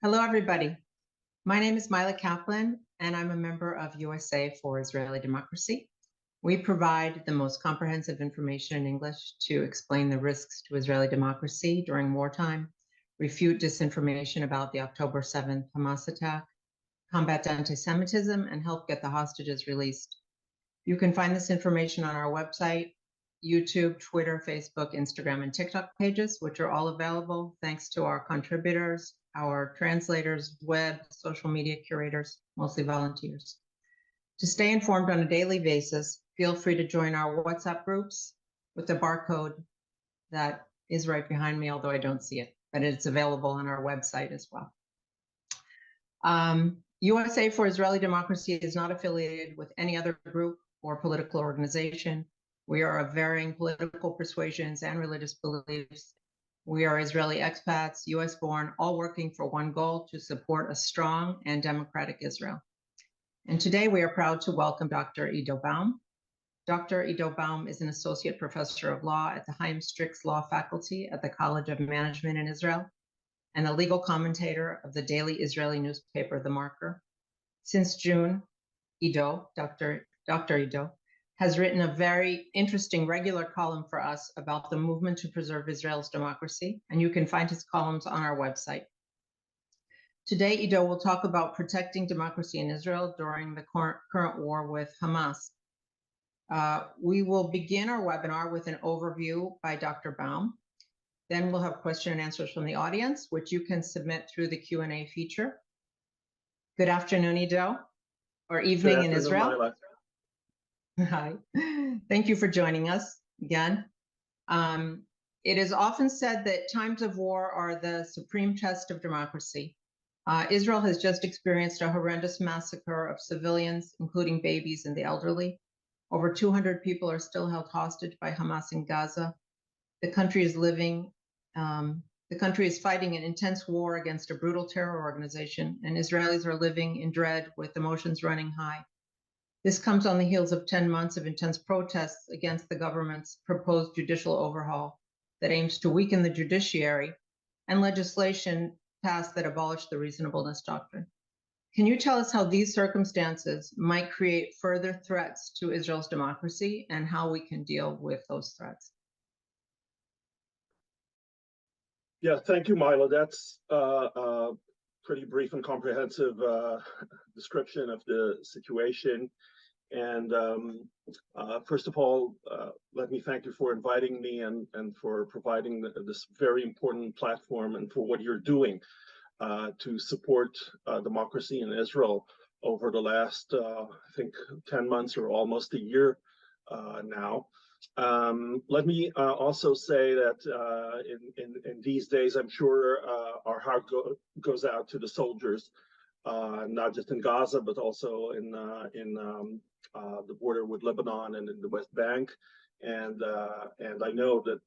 Hello, everybody. My name is Mila Kaplan, and I'm a member of USA for Israeli Democracy. We provide the most comprehensive information in English to explain the risks to Israeli democracy during wartime, refute disinformation about the October 7th Hamas attack, combat anti-Semitism, and help get the hostages released. You can find this information on our website, YouTube, Twitter, Facebook, Instagram, and TikTok pages, which are all available thanks to our contributors, our translators, web, social media curators, mostly volunteers. To stay informed on a daily basis, feel free to join our WhatsApp groups with the barcode that is right behind me, although I don't see it, but it's available on our website as well. USA for Israeli Democracy is not affiliated with any other group or political organization. We are of varying political persuasions and religious beliefs. We are Israeli expats, US born, all working for one goal: to support a strong and democratic Israel. And today we are proud to welcome Dr. Ido Baum. Dr. Ido Baum is an associate professor of law at the Chaim Strix Law Faculty at the College of Management in Israel and a legal commentator of the daily Israeli newspaper, The Marker. Since June, Dr. Ido, has written a very interesting regular column for us about the movement to preserve Israel's democracy, and you can find his columns on our website. Today, Ido will talk about protecting democracy in Israel during the current war with Hamas. We will begin our webinar with an overview by Dr. Baum. Then we'll have question and answers from the audience, which you can submit through the Q&A feature. Good afternoon, Ido, or evening in Israel. Mila. Hi, thank you for joining us again. It is often said that times of war are the supreme test of democracy. Israel has just experienced a horrendous massacre of civilians, including babies and the elderly. Over 200 people are still held hostage by Hamas in Gaza. The country is fighting an intense war against a brutal terror organization, and Israelis are living in dread with emotions running high. This comes on the heels of 10 months of intense protests against the government's proposed judicial overhaul that aims to weaken the judiciary and legislation passed that abolished the reasonableness doctrine. Can you tell us how these circumstances might create further threats to Israel's democracy and how we can deal with those threats? Yeah, thank you, Mila. That's a pretty brief and comprehensive description of the situation. And first of all, let me thank you for inviting me and for providing this very important platform and for what you're doing to support democracy in Israel over the last, I think, 10 months or almost a year now. Let me also say that in these days, I'm sure our heart goes out to the soldiers, not just in Gaza, but also in the border with Lebanon and in the West Bank. And I know that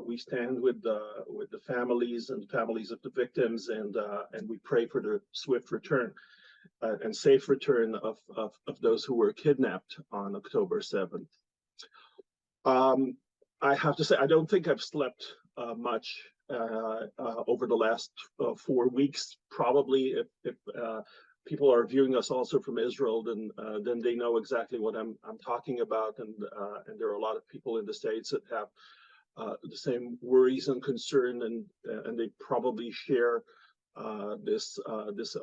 we stand with the families and families of the victims, and we pray for the swift return and safe return of those who were kidnapped on October 7th. I have to say, I don't think I've slept much over the last 4 weeks. Probably if people are viewing us also from Israel, then they know exactly what I'm talking about, and there are a lot of people in the States that have the same worries and concern, and they probably share this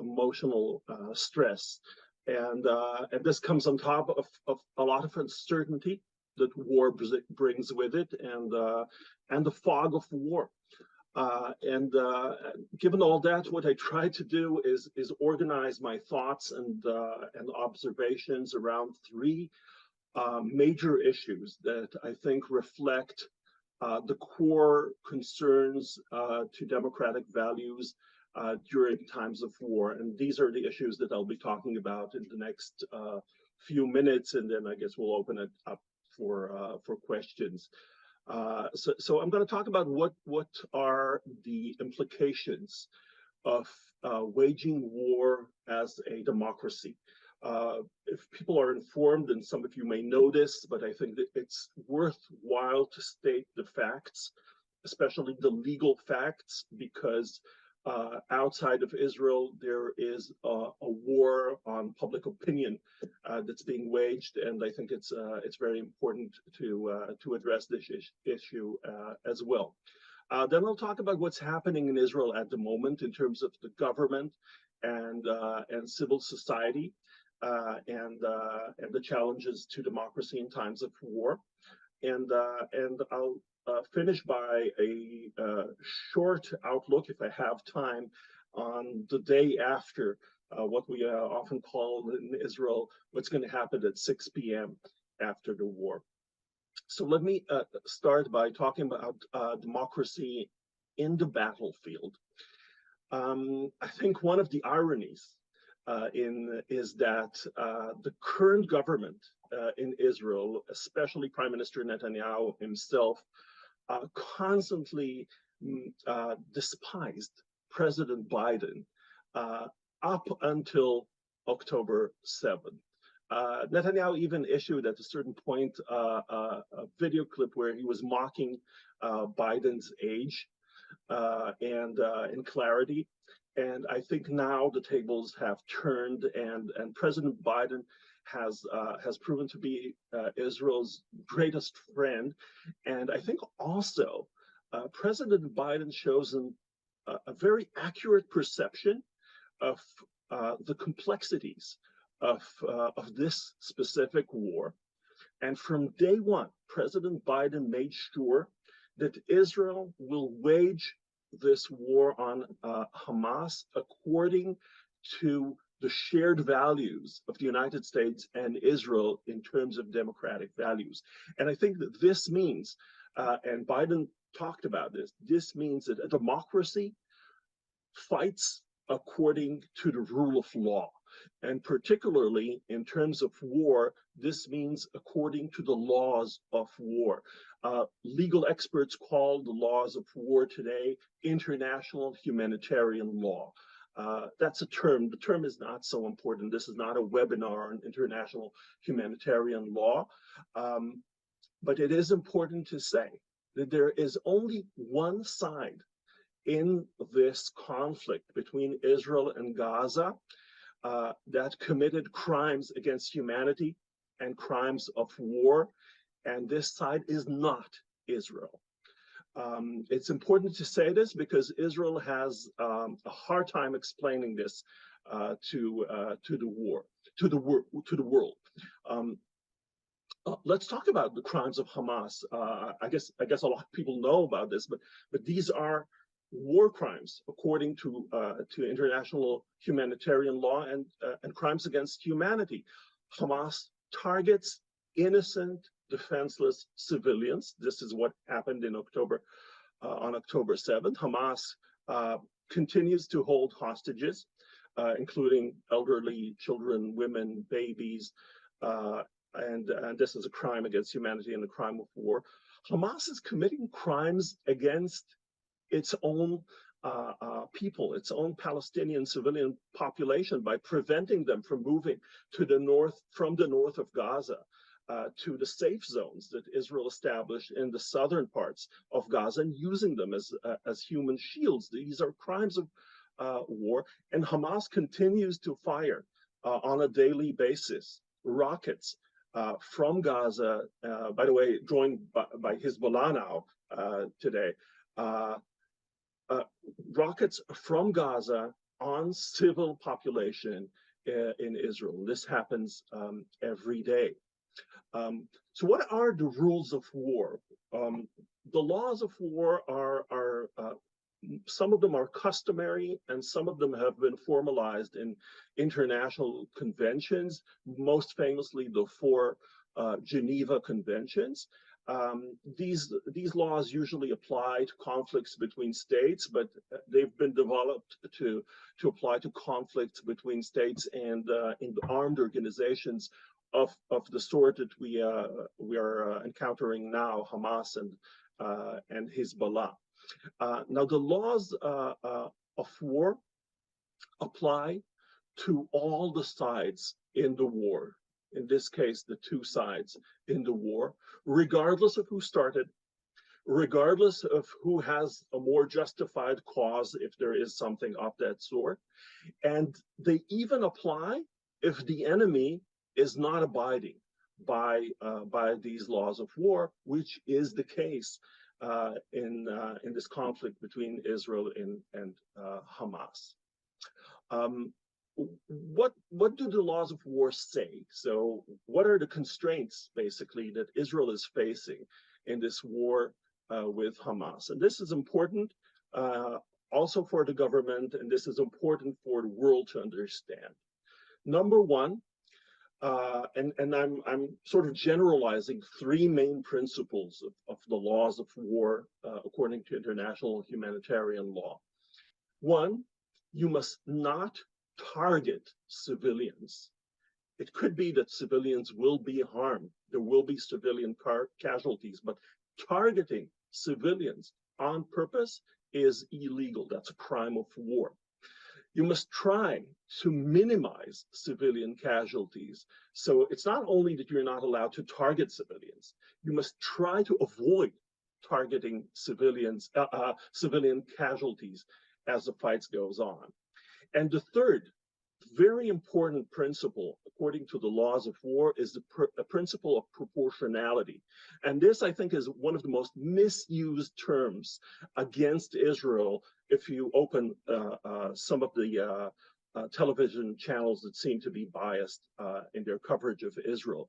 emotional stress, and this comes on top of a lot of uncertainty that war brings with it, and the fog of war. Given all that, what I try to do is organize my thoughts and observations around three major issues that I think reflect the core concerns to democratic values during times of war. And these are the issues that I'll be talking about in the next few minutes, and then I guess we'll open it up for questions. So I'm going to talk about what are the implications of waging war as a democracy. If people are informed, and some of you may know this, but I think that it's worthwhile to state the facts, especially the legal facts, because outside of Israel, there is a war on public opinion that's being waged, and I think it's very important to address this issue as well. Then I'll talk about what's happening in Israel at the moment in terms of the government and civil society and the challenges to democracy in times of war, and I'll finish by a short outlook, if I have time, on the day after what we often call in Israel, what's going to happen at 6 p.m. after the war. So let me start by talking about democracy in the battlefield. I think one of the ironies is that the current government in Israel, especially Prime Minister Netanyahu himself, constantly despised President Biden up until October 7th. Netanyahu even issued at a certain point a video clip where he was mocking Biden's age and clarity. And I think now the tables have turned, and President Biden has proven to be Israel's greatest friend. And I think also President Biden shows a very accurate perception of the complexities of this specific war. And from day one, President Biden made sure that Israel will wage this war on Hamas according to the shared values of the United States and Israel in terms of democratic values. And I think that this means, and Biden talked about this means that a democracy fights according to the rule of law. And particularly in terms of war, this means according to the laws of war. Legal experts call the laws of war today international humanitarian law. That's a term. The term is not so important. This is not a webinar on international humanitarian law. But it is important to say that there is only one side in this conflict between Israel and Gaza that committed crimes against humanity and crimes of war, and this side is not Israel. It's important to say this because Israel has a hard time explaining this to the world. Let's talk about the crimes of Hamas. I guess a lot of people know about this, but these are war crimes according to international humanitarian law and crimes against humanity. Hamas targets innocent, defenseless civilians. This is what happened in October, on October 7th. Hamas continues to hold hostages, including elderly children, women, babies, and this is a crime against humanity and a crime of war. Hamas is committing crimes against its own people, its own Palestinian civilian population, by preventing them from moving to the north, from the north of Gaza to the safe zones that Israel established in the southern parts of Gaza, and using them as human shields. These are crimes of war, and Hamas continues to fire on a daily basis rockets from Gaza. By the way, joined by Hezbollah now today. Rockets from Gaza on civil population in Israel. This happens every day. So what are the rules of war? The laws of war are some of them are customary and some of them have been formalized in international conventions, most famously the four Geneva Conventions. These laws usually apply to conflicts between states, but they've been developed to apply to conflicts between states and in armed organizations of the sort that we are encountering now, Hamas and Hezbollah. Now, the laws of war apply to all the sides in the war. In this case, the two sides in the war, regardless of who started, regardless of who has a more justified cause, if there is something of that sort. And they even apply if the enemy is not abiding by these laws of war, which is the case in this conflict between Israel and Hamas. What do the laws of war say? So what are the constraints, basically, that Israel is facing in this war with Hamas? And this is important also for the government, and this is important for the world to understand. Number one, and I'm sort of generalizing three main principles of the laws of war according to international humanitarian law. One, you must not target civilians. It could be that civilians will be harmed. There will be civilian casualties, but targeting civilians on purpose is illegal. That's a crime of war. You must try to minimize civilian casualties. So it's not only that you're not allowed to target civilians, you must try to avoid targeting civilian casualties as the fight goes on. And the third very important principle, according to the laws of war, is the principle of proportionality. And this, I think, is one of the most misused terms against Israel if you open some of the television channels that seem to be biased in their coverage of Israel.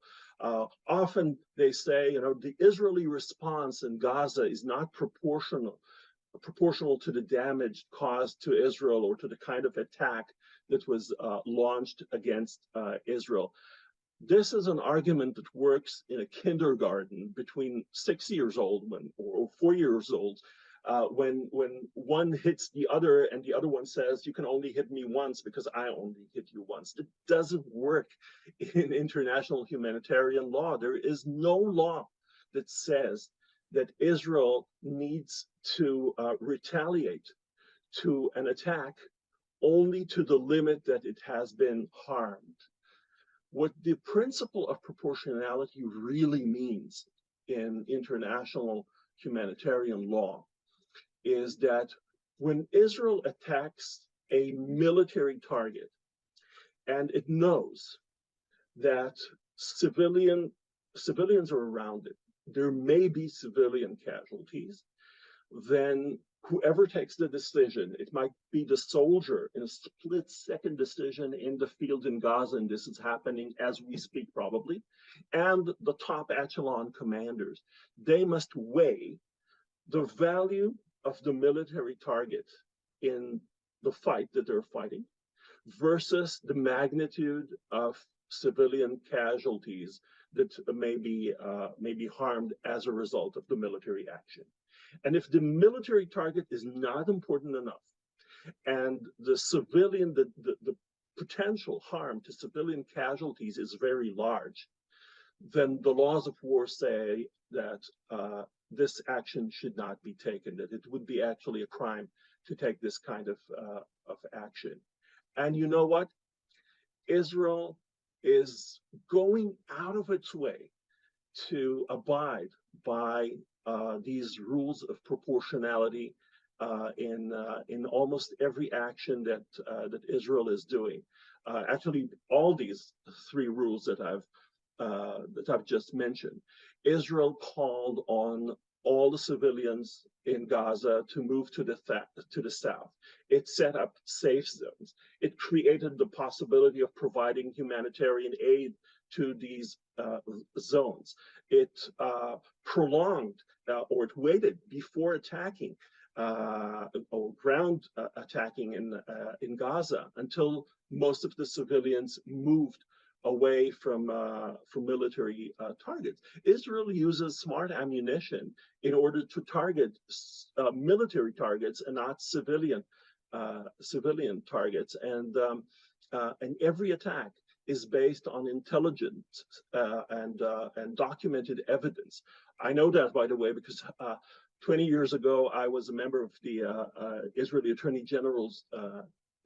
Often they say, the Israeli response in Gaza is not proportional to the damage caused to Israel or to the kind of attack that was launched against Israel. This is an argument that works in a kindergarten between 6 years old or 4 years old, when one hits the other and the other one says, you can only hit me once because I only hit you once. It doesn't work in international humanitarian law. There is no law that says that Israel needs to retaliate to an attack only to the limit that it has been harmed. What the principle of proportionality really means in international humanitarian law is that when Israel attacks a military target and it knows that civilians are around it, there may be civilian casualties, then whoever takes the decision, it might be the soldier in a split-second decision in the field in Gaza, and this is happening as we speak probably, and the top echelon commanders, they must weigh the value of the military target in the fight that they're fighting versus the magnitude of civilian casualties that may be harmed as a result of the military action. And if the military target is not important enough, and the potential harm to civilian casualties is very large, then the laws of war say that this action should not be taken, that it would be actually a crime to take this kind of action. And you know what? Israel is going out of its way to abide by these rules of proportionality in almost every action that Israel is doing. Actually, all these three rules that I've just mentioned, Israel called on all the civilians in Gaza to move to the south. It set up safe zones. It created the possibility of providing humanitarian aid to these zones. It prolonged or it waited before attacking or ground attacking in Gaza until most of the civilians moved away from military targets. Israel uses smart ammunition in order to target military targets and not civilian targets. And every attack is based on intelligence and documented evidence. I know that, by the way, because 20 years ago, I was a member of the Israeli Attorney General's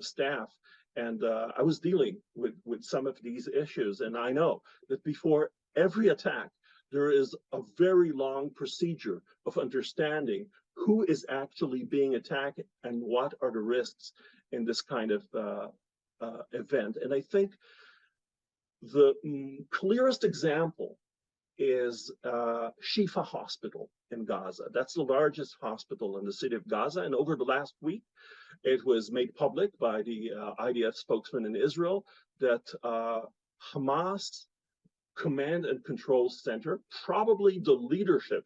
staff, and I was dealing with some of these issues. And I know that before every attack, there is a very long procedure of understanding who is actually being attacked and what are the risks in this kind of event. And I think the clearest example is Shifa Hospital in Gaza. That's the largest hospital in the city of Gaza. And over the last week, it was made public by the IDF spokesman in Israel that Hamas Command and Control Center, probably the leadership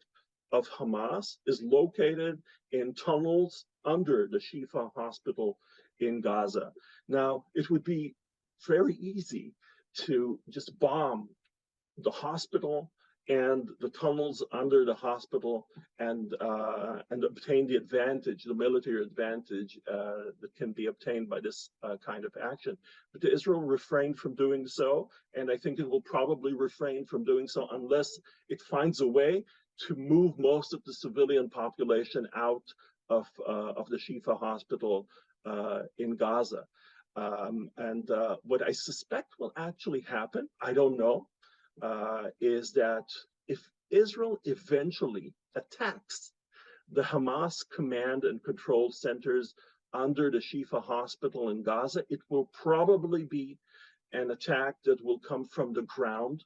of Hamas, is located in tunnels under the Shifa Hospital in Gaza. Now, it would be very easy to just bomb the hospital and the tunnels under the hospital and obtain the advantage, the military advantage that can be obtained by this kind of action. But Israel refrained from doing so, and I think it will probably refrain from doing so unless it finds a way to move most of the civilian population out of the Shifa hospital in Gaza. What I suspect will actually happen, I don't know, is that if Israel eventually attacks the Hamas command and control centers under the Shifa hospital in Gaza, it will probably be an attack that will come from the ground,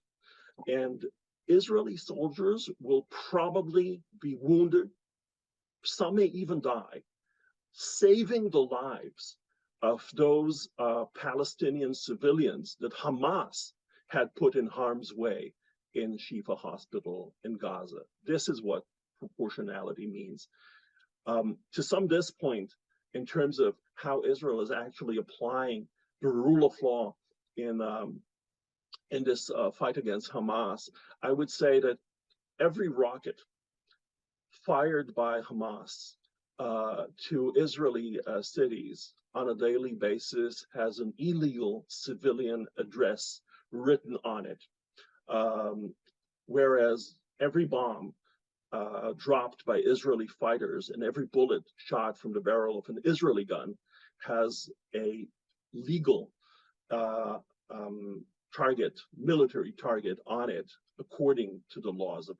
and Israeli soldiers will probably be wounded. Some may even die, saving the lives of those Palestinian civilians that Hamas had put in harm's way in Shifa Hospital in Gaza. This is what proportionality means. To sum this point, in terms of how Israel is actually applying the rule of law in this fight against Hamas, I would say that every rocket fired by Hamas to Israeli cities on a daily basis has an illegal civilian address written on it, whereas every bomb dropped by Israeli fighters and every bullet shot from the barrel of an Israeli gun has a legal target, military target on it, according to the laws of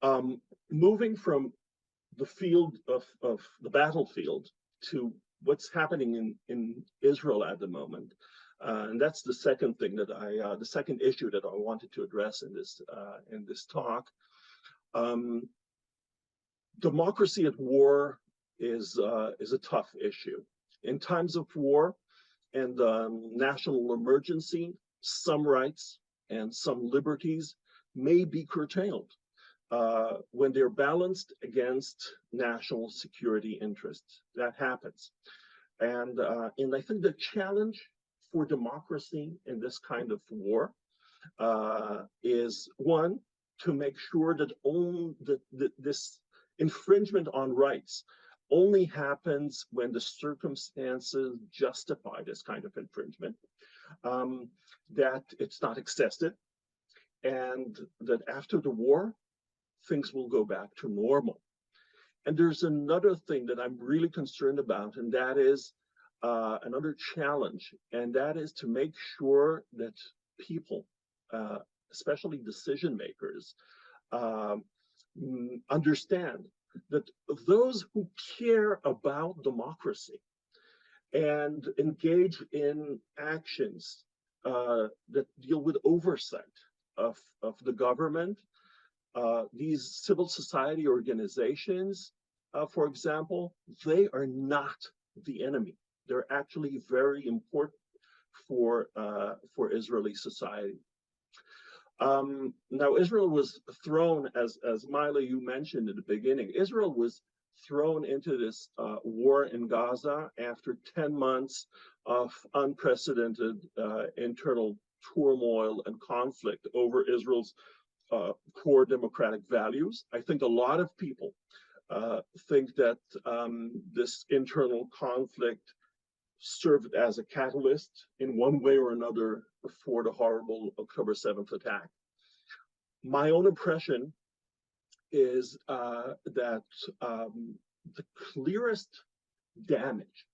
war. Moving from the field of the battlefield to what's happening in Israel at the moment, and that's the second thing that the second issue that I wanted to address in this talk. Democracy at war is a tough issue. In times of war and national emergency, some rights and some liberties may be curtailed when they're balanced against national security interests. That happens. And I think the challenge for democracy in this kind of war is, one, to make sure that this infringement on rights only happens when the circumstances justify this kind of infringement, that it's not excessive, and that after the war, things will go back to normal. And there's another thing that I'm really concerned about, and that is another challenge, and that is to make sure that people, especially decision makers, understand that those who care about democracy and engage in actions that deal with oversight of the government, these civil society organizations, for example, they are not the enemy. They're actually very important for Israeli society. Now, Israel was thrown, as Mila, you mentioned at the beginning, Israel was thrown into this war in Gaza after 10 months of unprecedented internal turmoil and conflict over Israel's core democratic values. I think a lot of people think that this internal conflict served as a catalyst in one way or another for the horrible October 7th attack. My own impression is that the clearest damage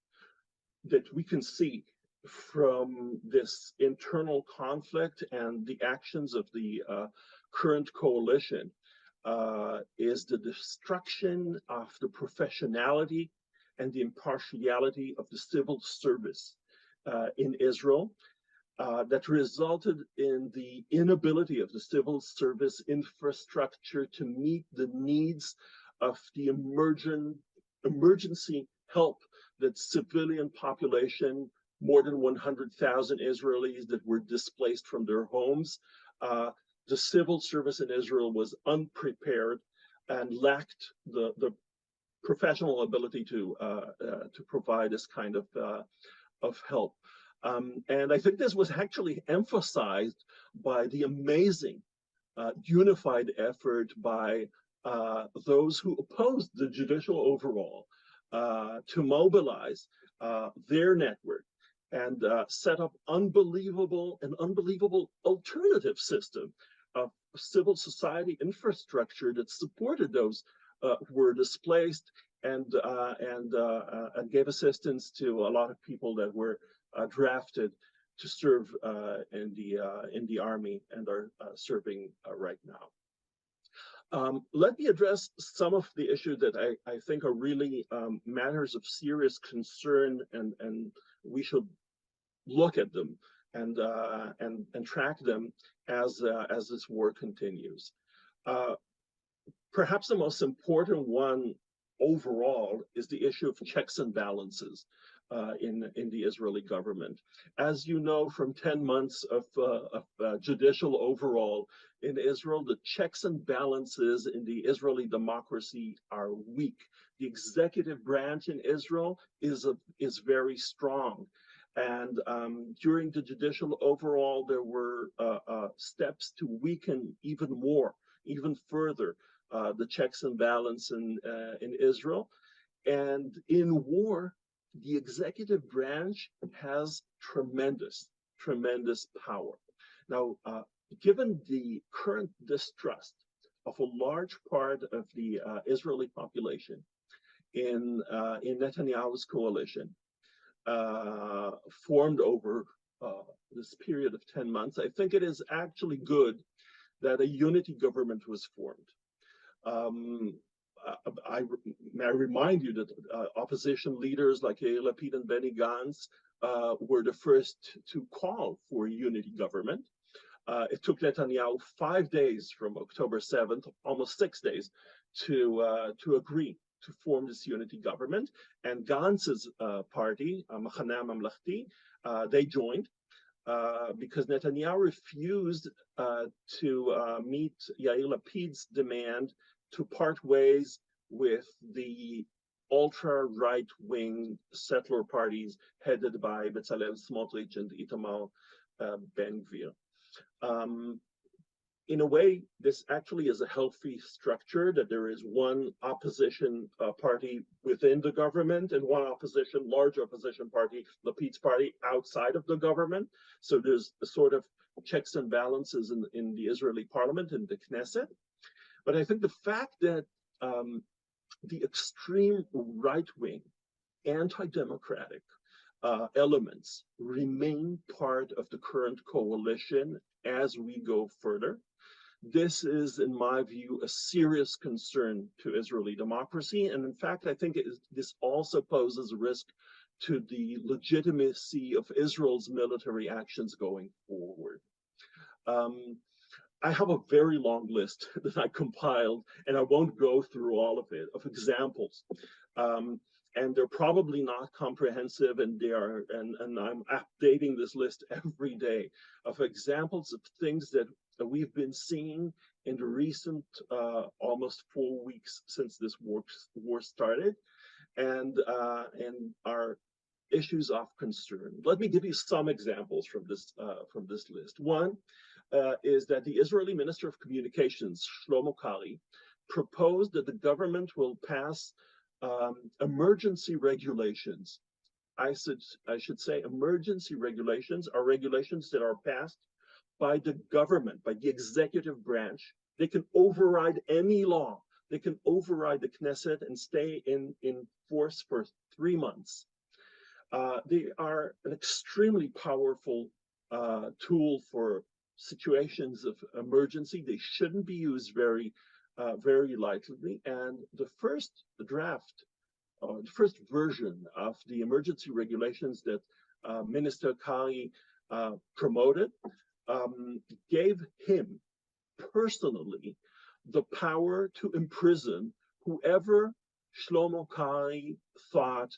that we can see from this internal conflict and the actions of the current coalition is the destruction of the professionality and the impartiality of the civil service in Israel. That resulted in the inability of the civil service infrastructure to meet the needs of the emergency help that civilian population, more than 100,000 Israelis that were displaced from their homes. The civil service in Israel was unprepared and lacked the professional ability to provide this kind of help. And I think this was actually emphasized by the amazing unified effort by those who opposed the judicial overhaul to mobilize their network and set up an unbelievable alternative system of civil society infrastructure that supported those who were displaced and gave assistance to a lot of people that were drafted to serve in the army and are serving right now. Let me address some of the issues that I think are really matters of serious concern, and we should look at them and track them as this war continues. Perhaps the most important one overall is the issue of checks and balances in the Israeli government. As you know, from 10 months of judicial overhaul in Israel, the checks and balances in the Israeli democracy are weak. The executive branch in Israel is very strong. And during the judicial overhaul, there were steps to weaken even further, the checks and balance in Israel. And in war, the executive branch has tremendous power. Now, given the current distrust of a large part of the Israeli population in Netanyahu's coalition, formed over this period of 10 months, I think it is actually good that a unity government was formed. May I remind you that opposition leaders like Yair Lapid and Benny Gantz were the first to call for a unity government. It took Netanyahu 5 days from October 7th, almost 6 days, to agree to form this unity government. And Gantz's party, Machaneh Mamlachti, they joined because Netanyahu refused to meet Yair Lapid's demand to part ways with the ultra-right-wing settler parties headed by Bezalel Smotrich and Itamar Ben-Gvir. In a way, this actually is a healthy structure, that there is one opposition party within the government and one large opposition party, Lapid's party, outside of the government. So there's a sort of checks and balances in the Israeli parliament, in the Knesset. But I think the fact that the extreme right-wing, anti-democratic elements remain part of the current coalition as we go further, this is, in my view, a serious concern to Israeli democracy. And in fact, I think this also poses a risk to the legitimacy of Israel's military actions going forward. I have a very long list that I compiled, and I won't go through all of it, of examples. And they're probably not comprehensive, and I'm updating this list every day of examples of things that we've been seeing in the recent almost 4 weeks since this war started, and are issues of concern. Let me give you some examples from this list. One is that the Israeli Minister of Communications, Shlomo Karhi, proposed that the government will pass emergency regulations. I should say emergency regulations are regulations that are passed by the government, by the executive branch. They can override any law. They can override the Knesset and stay in force for 3 months. They are an extremely powerful tool for situations of emergency. They shouldn't be used very, very lightly. And the first draft, the first version of the emergency regulations that Minister Kari promoted gave him personally the power to imprison whoever Shlomo Kari thought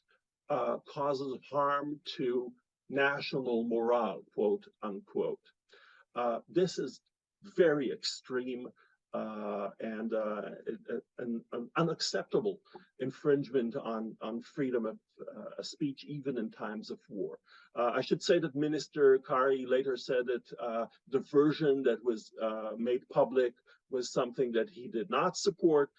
causes harm to national morale, quote unquote. This is very extreme and an unacceptable infringement on freedom of speech, even in times of war. I should say that Minister Kari later said that the version that was made public was something that he did not support.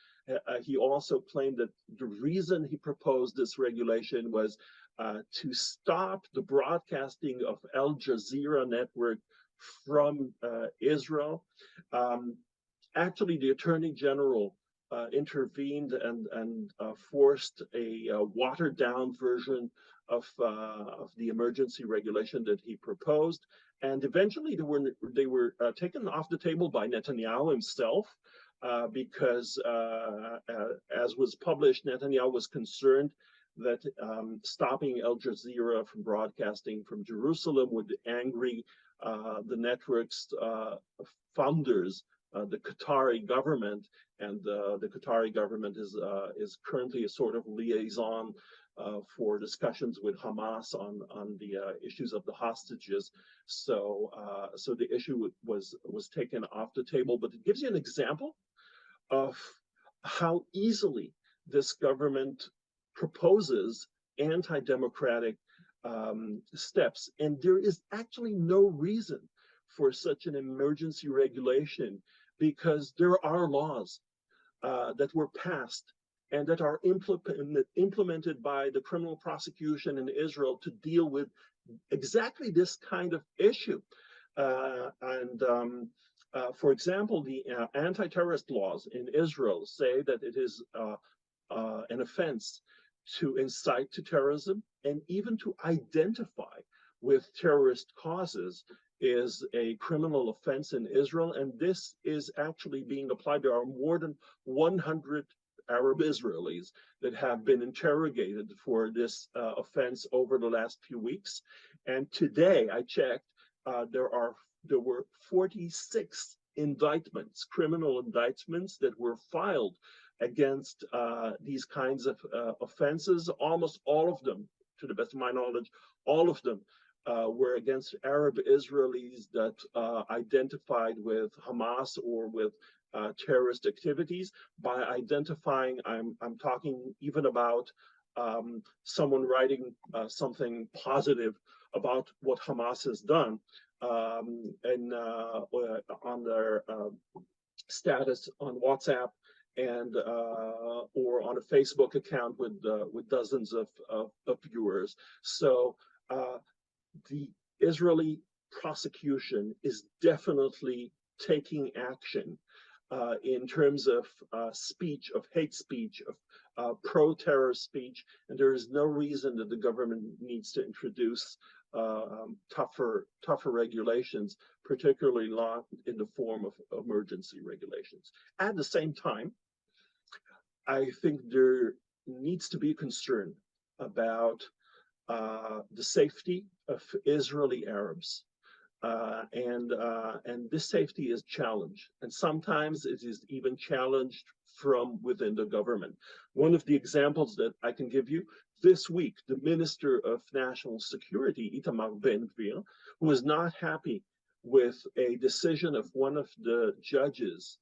He also claimed that the reason he proposed this regulation was to stop the broadcasting of Al Jazeera network from Israel. Actually, the Attorney General intervened and forced a watered down version of the emergency regulation that he proposed. And eventually they were taken off the table by Netanyahu himself because, as was published, Netanyahu was concerned that stopping Al Jazeera from broadcasting from Jerusalem would angry the network's founders, the Qatari government, and the Qatari government is currently a sort of liaison for discussions with Hamas on the issues of the hostages. So the issue was taken off the table, but it gives you an example of how easily this government proposes anti-democratic steps. And there is actually no reason for such an emergency regulation because there are laws that were passed and that are implemented by the criminal prosecution in Israel to deal with exactly this kind of issue. For example, the anti-terrorist laws in Israel say that it is an offense to incite to terrorism and even to identify with terrorist causes is a criminal offense in Israel, and this is actually being applied. There are more than 100 Arab Israelis that have been interrogated for this offense over the last few weeks. And today, I checked, there were 46 indictments, criminal indictments that were filed against these kinds of offenses. Almost all of them, to the best of my knowledge, all of them were against Arab Israelis that identified with Hamas or with terrorist activities. By identifying, I'm talking even about someone writing something positive about what Hamas has done and on their status on WhatsApp and or on a Facebook account with dozens of viewers. So the Israeli prosecution is definitely taking action in terms of speech, of hate speech, of pro-terror speech, and there is no reason that the government needs to introduce tougher regulations, particularly not in the form of emergency regulations. At the same time, I think there needs to be concern about the safety of Israeli Arabs. And this safety is challenged, and sometimes it is even challenged from within the government. One of the examples that I can give you, this week, the Minister of National Security, Itamar Ben-Gvir, who was not happy with a decision of one of the judges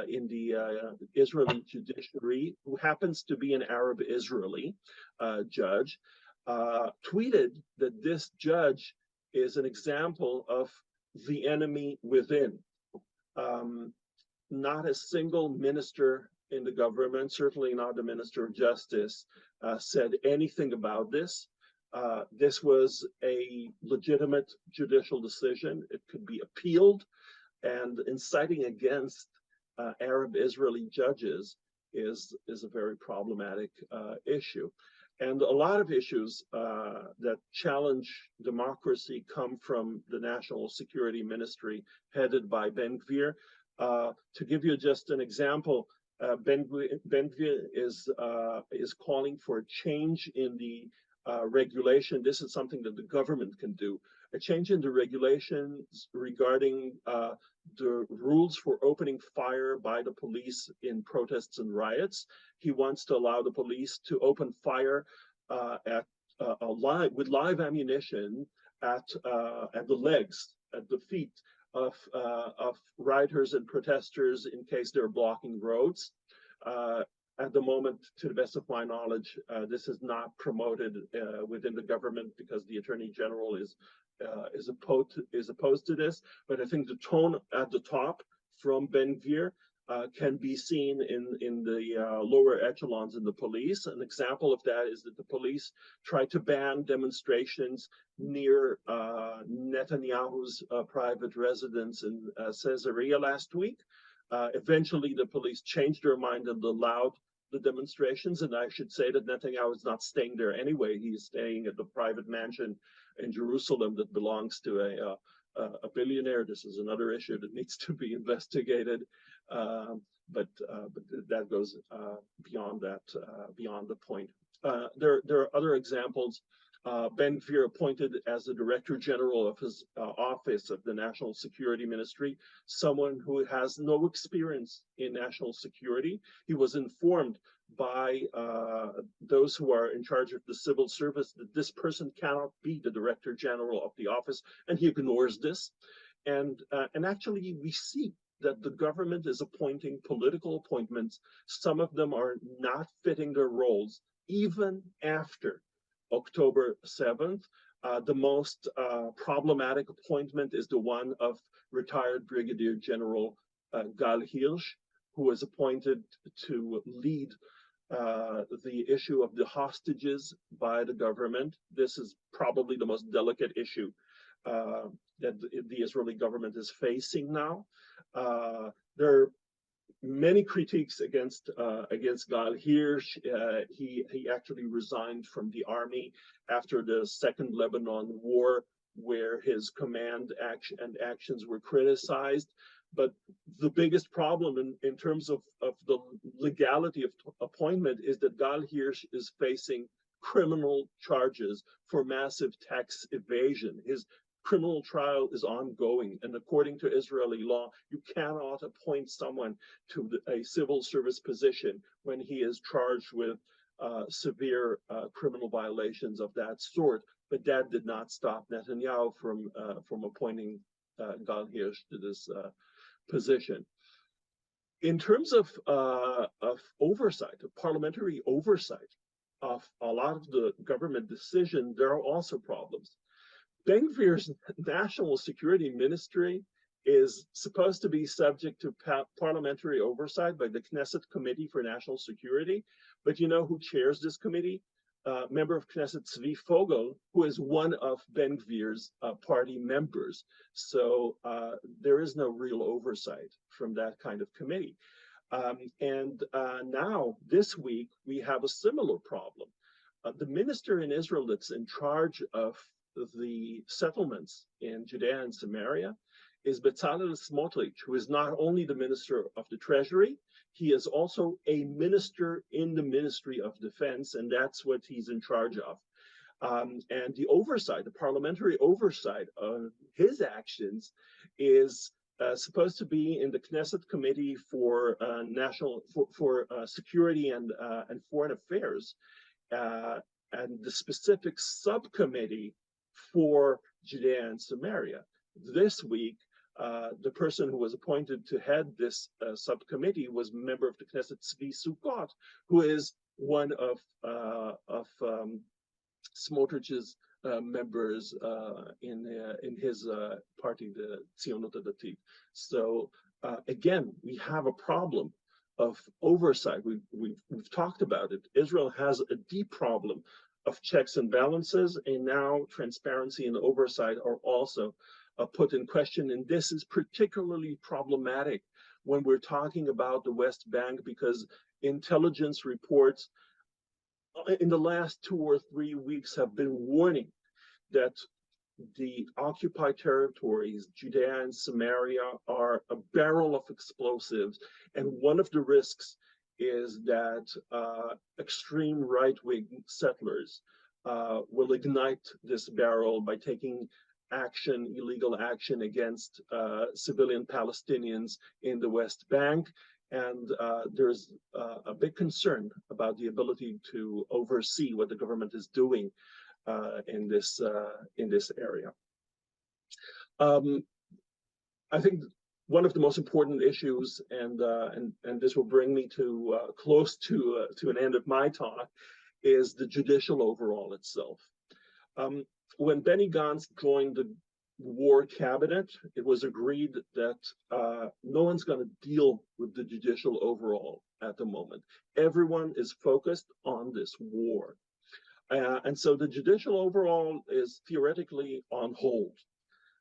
in the Israeli judiciary, who happens to be an Arab Israeli judge, tweeted that this judge is an example of the enemy within. Not a single minister in the government, certainly not the Minister of Justice, said anything about this. This was a legitimate judicial decision. It could be appealed, and inciting against Arab Israeli judges is a very problematic issue. And a lot of issues that challenge democracy come from the National Security Ministry headed by Ben-Gvir. To give you just an example, Ben-Gvir is calling for a change in the regulation. This is something that the government can do. A change in the regulations regarding the rules for opening fire by the police in protests and riots. He wants to allow the police to open fire with live ammunition at the legs, at the feet of rioters and protesters in case they're blocking roads. At the moment, to the best of my knowledge, this is not promoted within the government because the Attorney General is opposed to this. But I think the tone at the top from Ben-Gvir can be seen in the lower echelons in the police. An example of that is that the police tried to ban demonstrations near Netanyahu's private residence in Caesarea last week. Eventually, the police changed their mind and allowed the demonstrations. And I should say that Netanyahu is not staying there anyway. He's staying at the private mansion in Jerusalem that belongs to a billionaire. This is another issue that needs to be investigated. But that goes beyond the point. There are other examples. Ben-Gvir appointed as the Director General of his office of the National Security Ministry, someone who has no experience in national security. He was informed by those who are in charge of the civil service that this person cannot be the Director General of the office, and he ignores this. And actually, we see that the government is appointing political appointments. Some of them are not fitting their roles, even after October 7th. The most problematic appointment is the one of retired Brigadier General Gal Hirsch, who was appointed to lead the issue of the hostages by the government. This is probably the most delicate issue that the Israeli government is facing now. There are many critiques against Gal Hirsch. He actually resigned from the army after the Second Lebanon War, where his command actions were criticized. But the biggest problem in terms of the legality of appointment is that Gal Hirsch is facing criminal charges for massive tax evasion. His criminal trial is ongoing, and according to Israeli law, you cannot appoint someone to a civil service position when he is charged with severe criminal violations of that sort. But that did not stop Netanyahu from appointing Gal Hirsch to this position. In terms of oversight, of parliamentary oversight of a lot of the government decision, there are also problems. Ben-Gvir's National Security Ministry is supposed to be subject to parliamentary oversight by the Knesset Committee for National Security. But you know who chairs this committee? Member of Knesset Tzvi Fogel, who is one of Ben-Gvir's party members. So there is no real oversight from that kind of committee. Now, this week, we have a similar problem. The minister in Israel that's in charge of the settlements in Judea and Samaria is Bezalel Smotrich, who is not only the Minister of the Treasury, he is also a minister in the Ministry of Defense, and that's what he's in charge of. And the oversight, the parliamentary oversight of his actions is supposed to be in the Knesset Committee for Security and Foreign Affairs, and the specific subcommittee for Judea and Samaria. This week, the person who was appointed to head this subcommittee was a member of the Knesset, Tzvi Sukkot, who is one of Smotrich's members in his party, the Tzionut Datit. So again, we have a problem of oversight. We've talked about it. Israel has a deep problem of checks and balances, and now transparency and oversight are also put in question. And this is particularly problematic when we're talking about the West Bank, because intelligence reports in the last 2 or 3 weeks have been warning that the occupied territories, Judea and Samaria, are a barrel of explosives. And one of the risks is that extreme right-wing settlers will ignite this barrel by taking action, illegal action against civilian Palestinians in the West Bank. And there's a big concern about the ability to oversee what the government is doing in this area. I think one of the most important issues, and this will bring me to close to an end of my talk, is the judicial overhaul itself. When Benny Gantz joined the war cabinet, it was agreed that no one's going to deal with the judicial overhaul at the moment. Everyone is focused on this war. And so the judicial overhaul is theoretically on hold.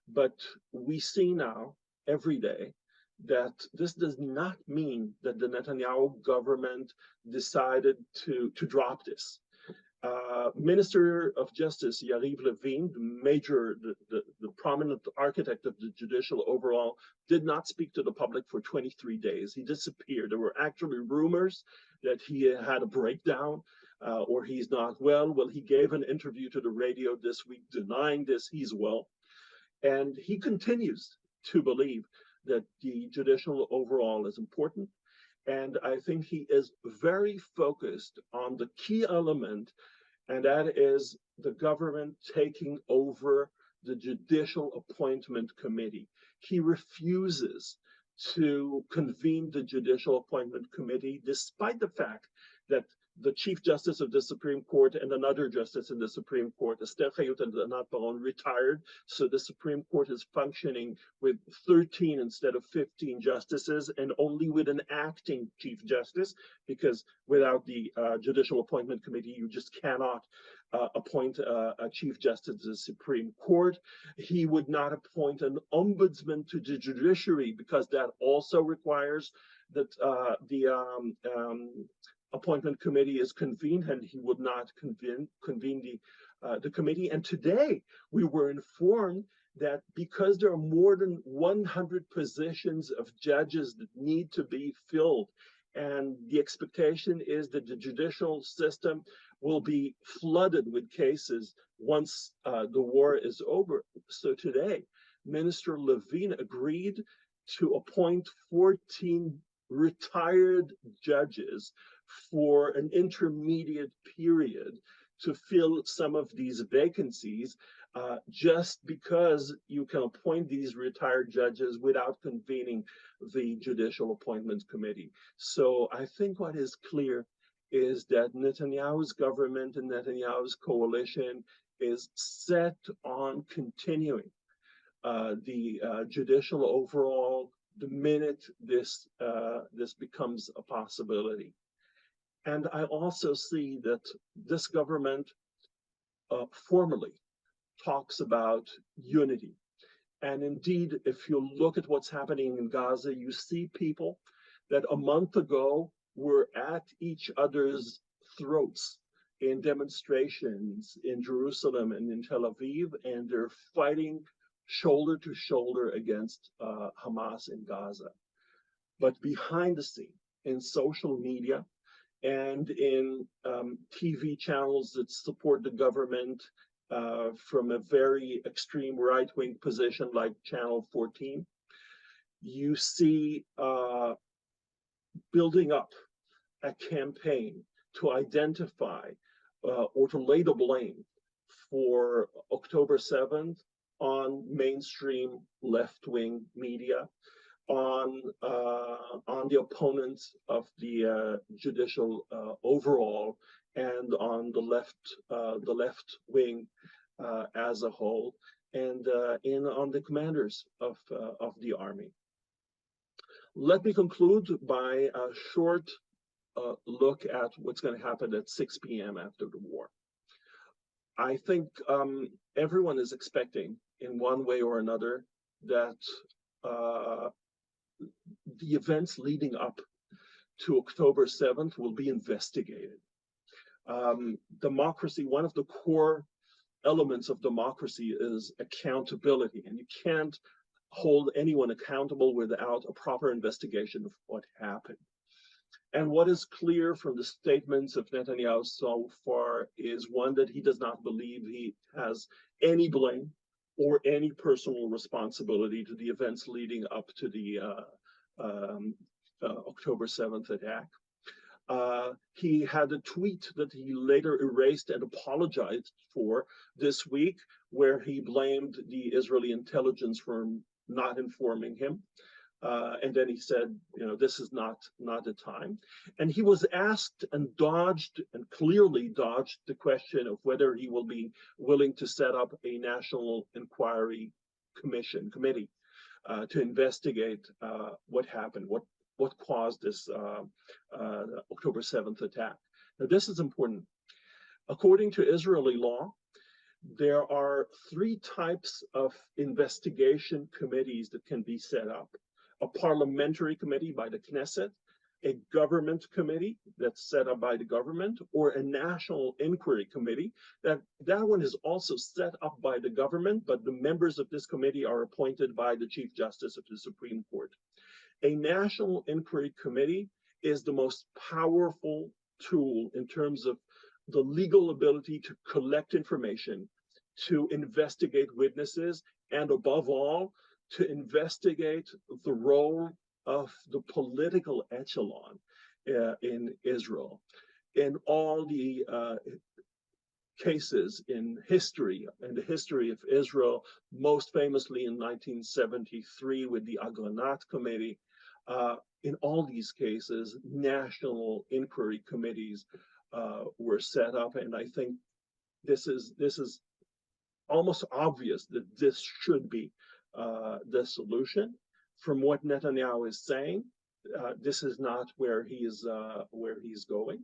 But we see now every day that this does not mean that the Netanyahu government decided to drop this. Minister of Justice Yariv Levin, the prominent architect of the judicial overhaul, did not speak to the public for 23 days. He disappeared. There were actually rumors that he had a breakdown or he's not well. Well, he gave an interview to the radio this week denying this. He's well. And he continues to believe that the judicial overhaul is important. And I think he is very focused on the key element, and that is the government taking over the Judicial Appointment Committee. He refuses to convene the Judicial Appointment Committee, despite the fact that the Chief Justice of the Supreme Court and another justice in the Supreme Court, Esther Chayot and Anat Baron, retired. So the Supreme Court is functioning with 13 instead of 15 justices and only with an acting Chief Justice, because without the Judicial Appointment Committee, you just cannot appoint a Chief Justice to the Supreme Court. He would not appoint an ombudsman to the judiciary because that also requires that the appointment committee is convened, and he would not convene the committee. And today we were informed that because there are more than 100 positions of judges that need to be filled, and the expectation is that the judicial system will be flooded with cases once the war is over. So today, Minister Levin agreed to appoint 14 retired judges for an intermediate period to fill some of these vacancies, just because you can appoint these retired judges without convening the Judicial Appointments Committee. So I think what is clear is that Netanyahu's government and Netanyahu's coalition is set on continuing the judicial overhaul the minute this becomes a possibility. And I also see that this government formally talks about unity. And indeed, if you look at what's happening in Gaza, you see people that a month ago were at each other's throats in demonstrations in Jerusalem and in Tel Aviv, and they're fighting shoulder to shoulder against Hamas in Gaza. But behind the scene, in social media, and in TV channels that support the government from a very extreme right-wing position like Channel 14, you see building up a campaign to identify or to lay the blame for October 7th on mainstream left-wing media, on the opponents of the judicial overhaul, and on the left wing as a whole, and on the commanders of the army. Let me conclude by a short look at what's going to happen at 6 p.m. after the war. I think everyone is expecting, in one way or another, that the events leading up to October 7th will be investigated. Democracy, one of the core elements of democracy is accountability, and you can't hold anyone accountable without a proper investigation of what happened. And what is clear from the statements of Netanyahu so far is one, that he does not believe he has any blame or any personal responsibility to the events leading up to the October 7th attack. He had a tweet that he later erased and apologized for this week, where he blamed the Israeli intelligence firm not informing him. And then he said, this is not the time. And he was asked and clearly dodged the question of whether he will be willing to set up a national inquiry committee to investigate what happened, what caused this October 7th attack. Now, this is important. According to Israeli law, there are 3 types of investigation committees that can be set up: a parliamentary committee by the Knesset, a government committee that's set up by the government, or a national inquiry committee. That one is also set up by the government, but the members of this committee are appointed by the Chief Justice of the Supreme Court. A national inquiry committee is the most powerful tool in terms of the legal ability to collect information, to investigate witnesses, and above all, to investigate the role of the political echelon in Israel. In all the cases in the history of Israel, most famously in 1973 with the Agranat Committee, in all these cases, national inquiry committees were set up, and I think this is almost obvious that this should be the solution. From what Netanyahu is saying, this is not where he's going.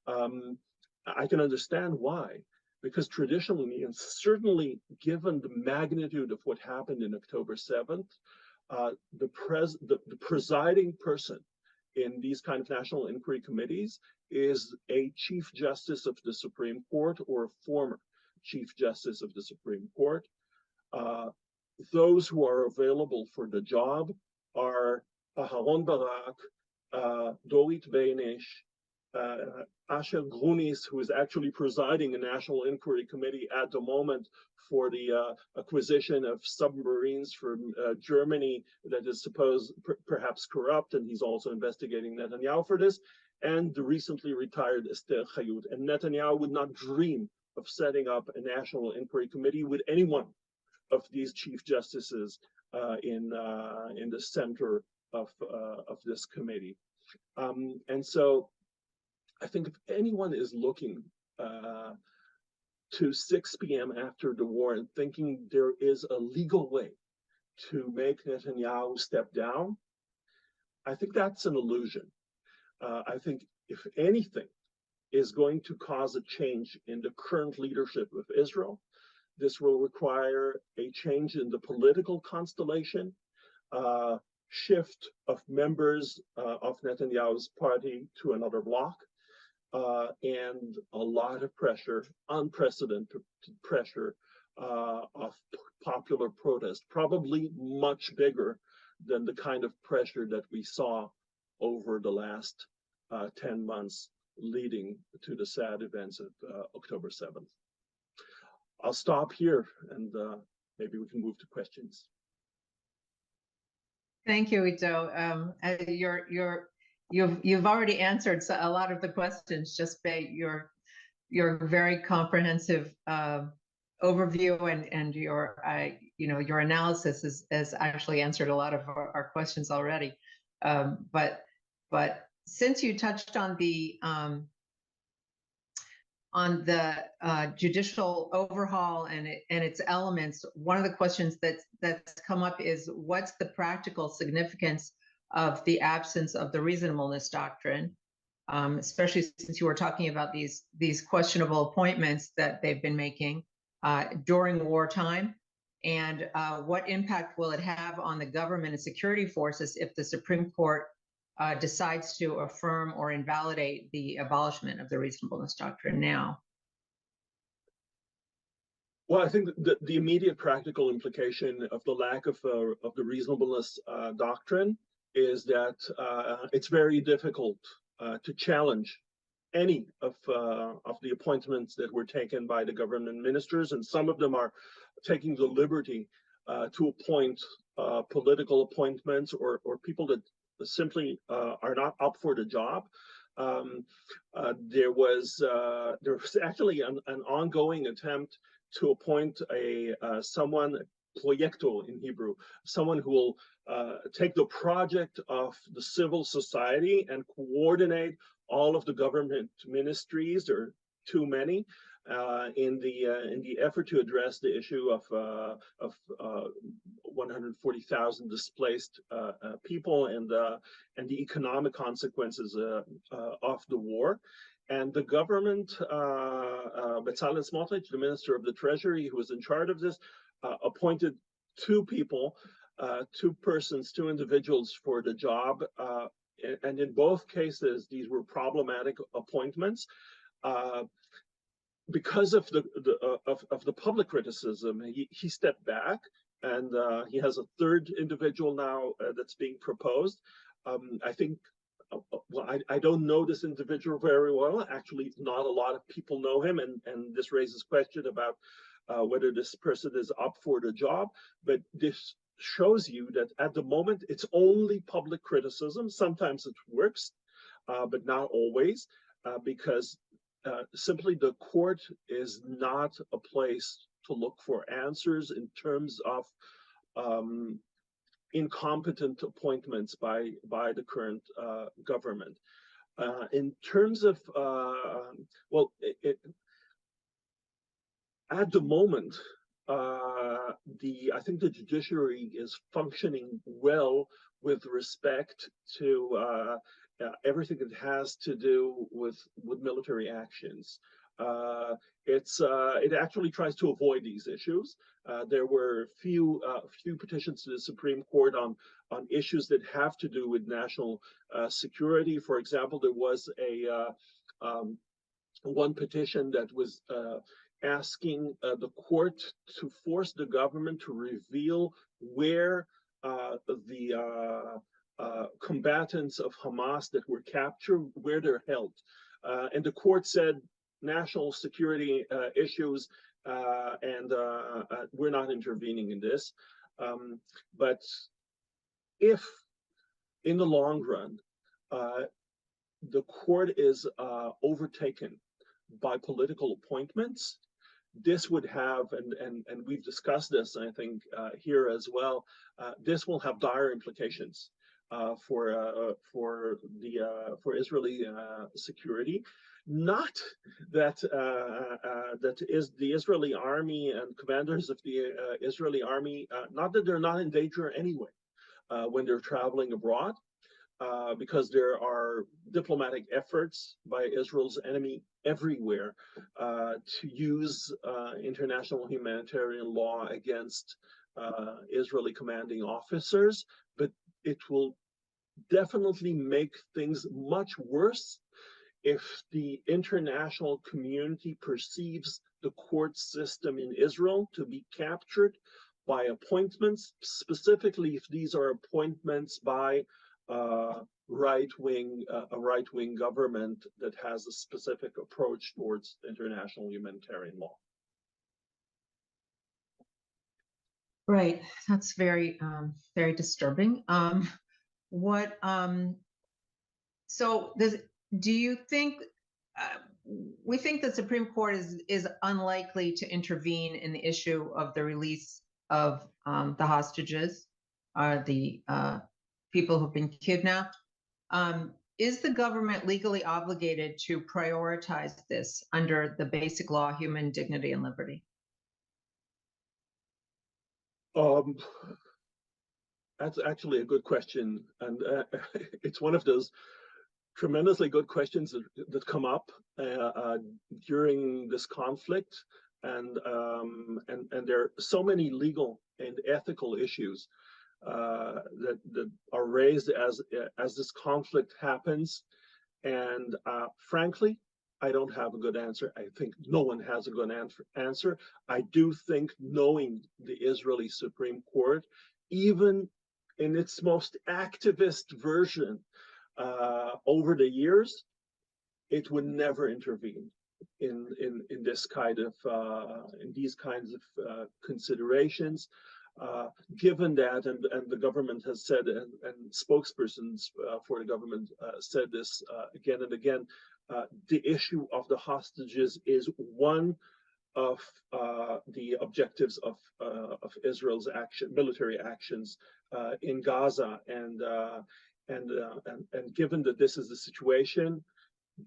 I can understand why, because traditionally, and certainly given the magnitude of what happened in October 7th, the presiding person in these kind of national inquiry committees is a Chief Justice of the Supreme Court or a former Chief Justice of the Supreme Court. Those who are available for the job are Aharon Barak, Dorit Beinish, Asher Grunis, who is actually presiding a national inquiry committee at the moment for the acquisition of submarines from Germany that is supposed perhaps corrupt, and he's also investigating Netanyahu for this, and the recently retired Esther Chayut. And Netanyahu would not dream of setting up a national inquiry committee with any one of these chief justices in the center of this committee. And so I think if anyone is looking to 6 p.m. after the war and thinking there is a legal way to make Netanyahu step down, I think that's an illusion. I think if anything is going to cause a change in the current leadership of Israel, this will require a change in the political constellation, shift of members of Netanyahu's party to another bloc, and a lot of pressure, unprecedented pressure of popular protest, probably much bigger than the kind of pressure that we saw over the last 10 months leading to the sad events of October 7th. I'll stop here and maybe we can move to questions. Thank you, Ido. You've already answered a lot of the questions just by your very comprehensive overview, and your analysis has actually answered a lot of our questions already. But since you touched on the judicial overhaul and its elements, one of the questions that's come up is, what's the practical significance of the absence of the reasonableness doctrine, especially since you were talking about these questionable appointments that they've been making during wartime, and what impact will it have on the government and security forces if the Supreme Court decides to affirm or invalidate the abolishment of the reasonableness doctrine now? Well, I think the immediate practical implication of the lack of the reasonableness doctrine is that it's very difficult to challenge any of the appointments that were taken by the government ministers, and some of them are taking the liberty to appoint political appointments or people that simply are not up for the job. There was actually an ongoing attempt to appoint someone, proyecto in Hebrew, someone who will take the project of the civil society and coordinate all of the government ministries. There are too many in the effort to address the issue of 140,000 displaced people and the economic consequences of the war. And the government, Bezalel Smotrich, the Minister of the Treasury, who was in charge of this, appointed two people, two individuals for the job. And in both cases, these were problematic appointments. Because of the public criticism, he stepped back, and he has a third individual now that's being proposed. I think. Well, I don't know this individual very well. Actually, not a lot of people know him, and this raises question about whether this person is up for the job. But this shows you that at the moment, it's only public criticism. Sometimes it works, but not always, because simply the court is not a place to look for answers in terms of incompetent appointments by the current government. In terms of, at the moment, I think the judiciary is functioning well with respect to everything that has to do with military actions. It actually tries to avoid these issues. There were few petitions to the Supreme Court on issues that have to do with national security. For example, there was one petition that was asking the court to force the government to reveal where the combatants of Hamas that were captured, where they're held. And the court said national security issues, and we're not intervening in this. But if in the long run, the court is overtaken by political appointments, this would have, and we've discussed this, I think, here as well, this will have dire implications for Israeli security. Not that the Israeli army and commanders of the Israeli army, not that they're not in danger anyway when they're traveling abroad, because there are diplomatic efforts by Israel's enemy everywhere to use international humanitarian law against Israeli commanding officers, but it will definitely make things much worse if the international community perceives the court system in Israel to be captured by appointments, specifically if these are appointments by a right-wing government that has a specific approach towards international humanitarian law. Right, that's very, very disturbing. Do you think, we think the Supreme Court is unlikely to intervene in the issue of the release of the hostages, the people who've been kidnapped. Is the government legally obligated to prioritize this under the basic law, human dignity and liberty? That's actually a good question, and it's one of those tremendously good questions that come up during this conflict, and there are so many legal and ethical issues that are raised as this conflict happens. And frankly, I don't have a good answer. I think no one has a good answer. I do think knowing the Israeli Supreme Court, even in its most activist version over the years, it would never intervene in this kind of in these kinds of considerations. Given that, and the government has said, and spokespersons for the government said this again and again, the issue of the hostages is one of the objectives of Israel's military actions in Gaza, and given that this is the situation,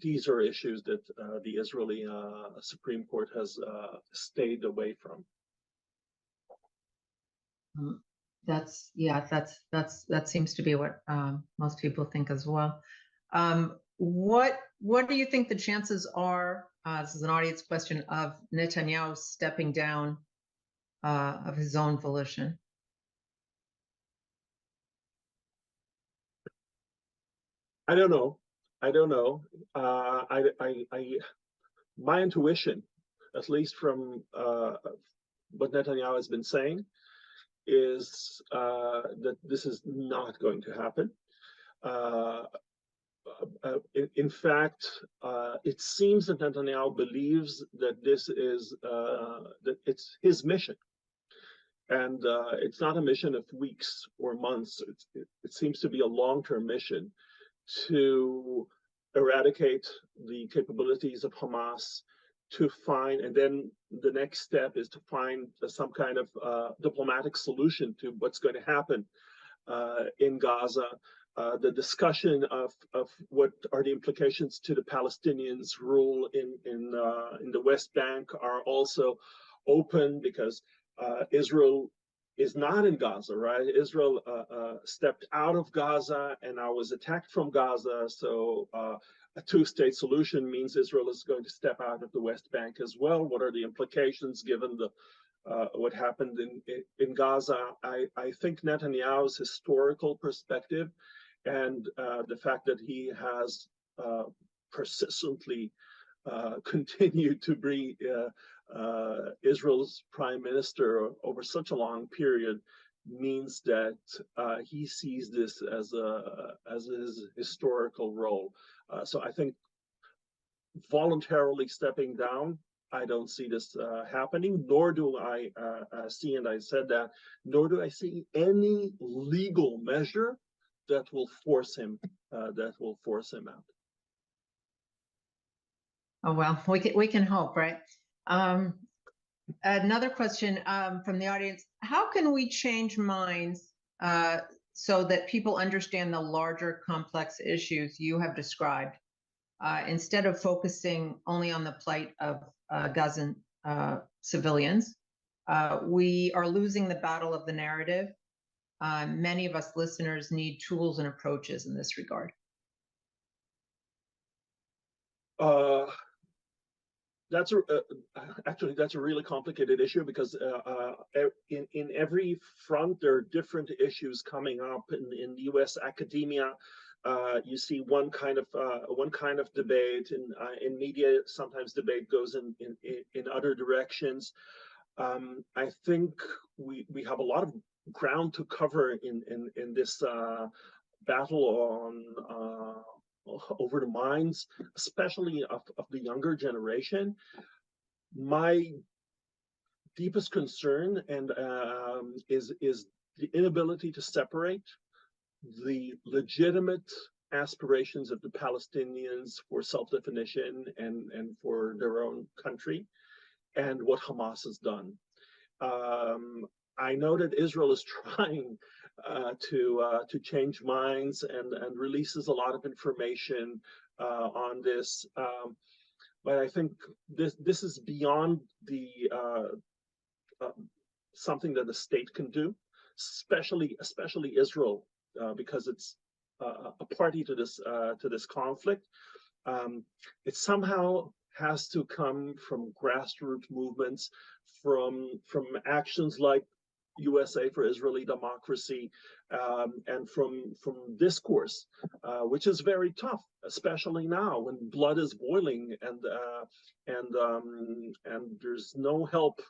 these are issues that the Israeli Supreme Court has stayed away from. That seems to be what most people think as well. What do you think the chances are? This is an audience question, of Netanyahu stepping down of his own volition. I don't know. My intuition, at least from what Netanyahu has been saying, is that this is not going to happen. In fact, it seems that Netanyahu believes that this is that it's his mission, and it's not a mission of weeks or months. It seems to be a long-term mission to eradicate the capabilities of Hamas, to find, and then the next step is to find some kind of diplomatic solution to what's going to happen in Gaza. The discussion of what are the implications to the Palestinians' rule in the West Bank are also open, because Israel is not in Gaza, right? Israel stepped out of Gaza and now was attacked from Gaza. So a two-state solution means Israel is going to step out of the West Bank as well. What are the implications given the what happened in Gaza? I think Netanyahu's historical perspective and the fact that he has persistently continued to be Israel's prime minister over such a long period means that he sees this as his historical role. So I think voluntarily stepping down, I don't see this happening, nor do I see, and I said that, nor do I see any legal measure that will force him out. Oh well, we can hope, right? Another question from the audience: how can we change minds so that people understand the larger complex issues you have described, instead of focusing only on the plight of Gazan civilians? We are losing the battle of the narrative. Many of us listeners need tools and approaches in this regard. Actually, that's a really complicated issue, because in every front there are different issues coming up in U.S. academia. You see one kind of debate in media. Sometimes debate goes in other directions. I think we have a lot of ground to cover in this battle on over the minds, especially of the younger generation. My deepest concern is the inability to separate the legitimate aspirations of the Palestinians for self-definition and for their own country, and what Hamas has done. I know that Israel is trying to change minds and releases a lot of information on this, but I think this is beyond the something that the state can do, especially Israel, because it's a party to this conflict. It somehow has to come from grassroots movements, from actions like USA for Israeli Democracy, and from discourse, which is very tough, especially now when blood is boiling and there's no help.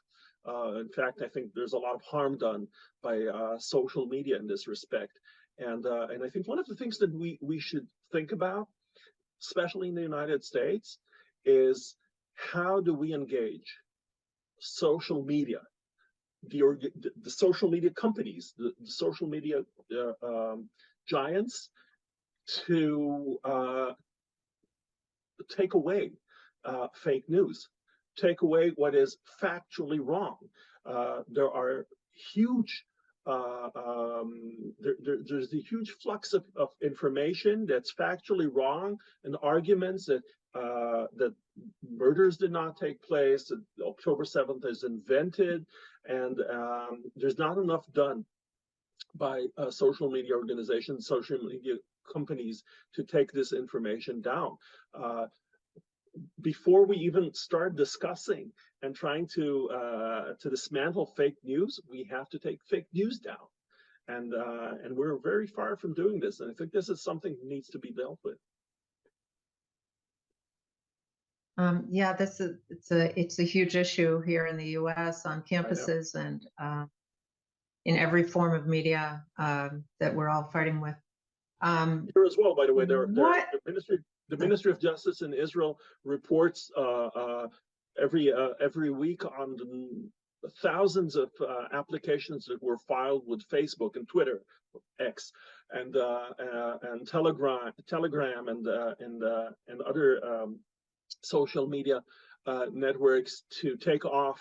In fact, I think there's a lot of harm done by social media in this respect. And I think one of the things that we should think about, especially in the United States, is how do we engage social media, the social media companies, the social media giants, to take away fake news, take away what is factually wrong. There are huge there's a huge flux of information that's factually wrong, and arguments that that murders did not take place, that October 7th is invented, and there's not enough done by social media organizations, social media companies to take this information down. Before we even start discussing and trying to dismantle fake news, we have to take fake news down, and we're very far from doing this. And I think this is something that needs to be dealt with. Yeah, it's a huge issue here in the U.S. on campuses and in every form of media that we're all fighting with. Here as well, by the way, the Ministry of Justice in Israel reports every week on the thousands of applications that were filed with Facebook and Twitter, X, and Telegram and other social media networks to take off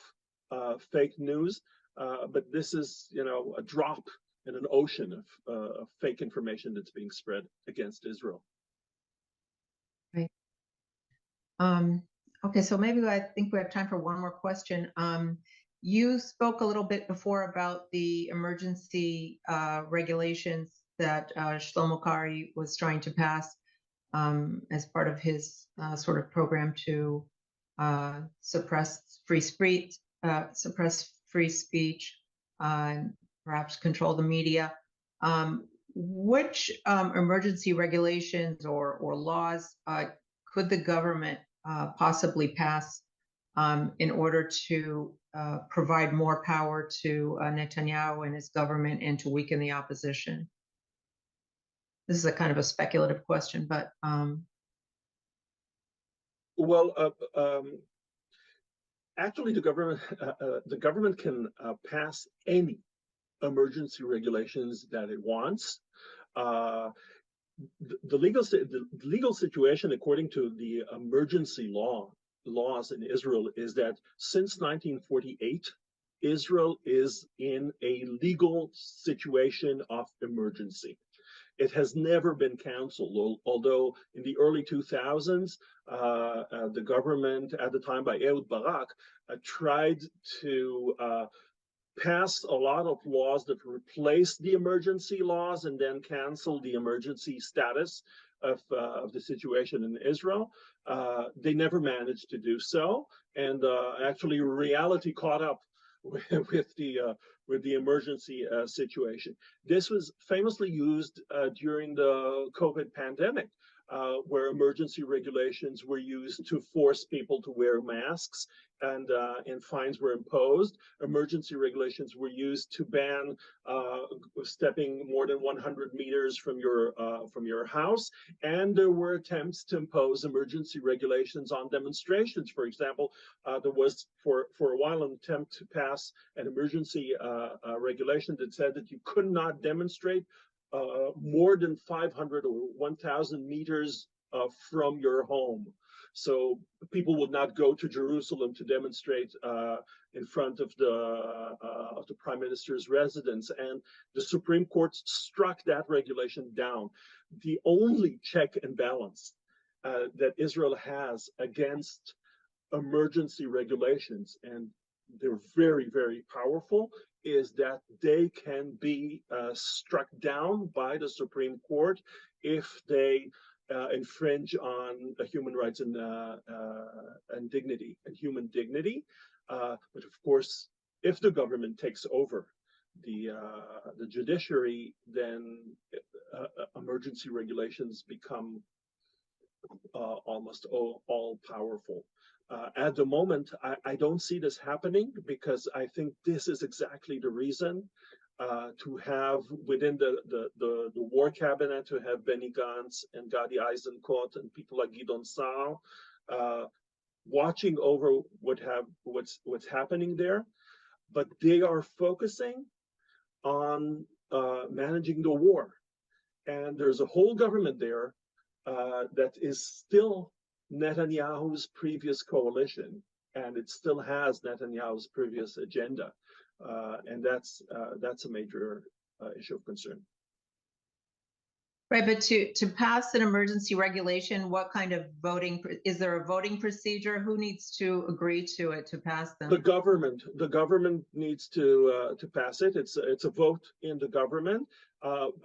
fake news. But this is, a drop in an ocean of fake information that's being spread against Israel. Right. Okay, so maybe I think we have time for one more question. You spoke a little bit before about the emergency regulations that Shlomo Kari was trying to pass as part of his sort of program to suppress free speech, and perhaps control the media. Which emergency regulations or laws could the government possibly pass in order to provide more power to Netanyahu and his government and to weaken the opposition? This is a kind of a speculative question, but actually, the government can pass any emergency regulations that it wants. The legal situation, according to the emergency laws in Israel, is that since 1948, Israel is in a legal situation of emergency. It has never been canceled, although in the early 2000s, the government at the time by Ehud Barak tried to passed a lot of laws that replaced the emergency laws and then canceled the emergency status of the situation in Israel. They never managed to do so, and actually reality caught up with the emergency situation. This was famously used during the COVID pandemic, where emergency regulations were used to force people to wear masks, and fines were imposed. Emergency regulations were used to ban stepping more than 100 meters from your house, and there were attempts to impose emergency regulations on demonstrations. For example, there was for a while an attempt to pass an emergency regulation that said that you could not demonstrate more than 500 or 1,000 meters from your home. So people would not go to Jerusalem to demonstrate in front of the Prime Minister's residence. And the Supreme Court struck that regulation down. The only check and balance that Israel has against emergency regulations, and they're very, very powerful, is that they can be struck down by the Supreme Court if they infringe on human rights and dignity and human dignity. But of course, if the government takes over the judiciary, then emergency regulations become almost all powerful. At the moment, I don't see this happening, because I think this is exactly the reason to have within the war cabinet, to have Benny Gantz and Gadi Eisenkot and people like Gideon Saar watching over what's happening there, but they are focusing on managing the war. And there's a whole government there that is still Netanyahu's previous coalition, and it still has Netanyahu's previous agenda, and that's a major issue of concern. Right, but to pass an emergency regulation, what kind of voting, is there a voting procedure? Who needs to agree to it to pass them? The government needs to pass it. It's a vote in the government.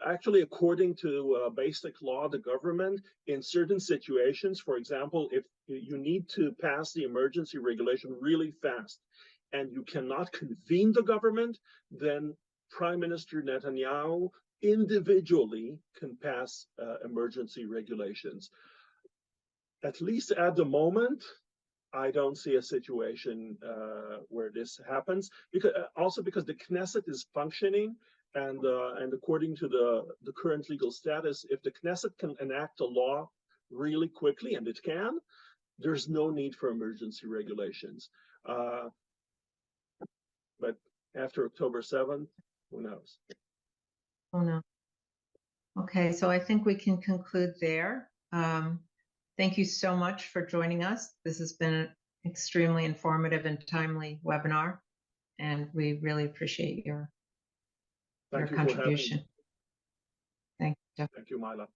Actually, according to basic law, the government, in certain situations, for example, if you need to pass the emergency regulation really fast and you cannot convene the government, then Prime Minister Netanyahu individually can pass emergency regulations. At least at the moment, I don't see a situation where this happens, because because the Knesset is functioning, and according to the current legal status, if the Knesset can enact a law really quickly, and it can, there's no need for emergency regulations. But after October 7th, who knows? Oh, no. Okay, so I think we can conclude there. Thank you so much for joining us. This has been an extremely informative and timely webinar, and we really appreciate your contribution. Thank you. Thank you, Mila.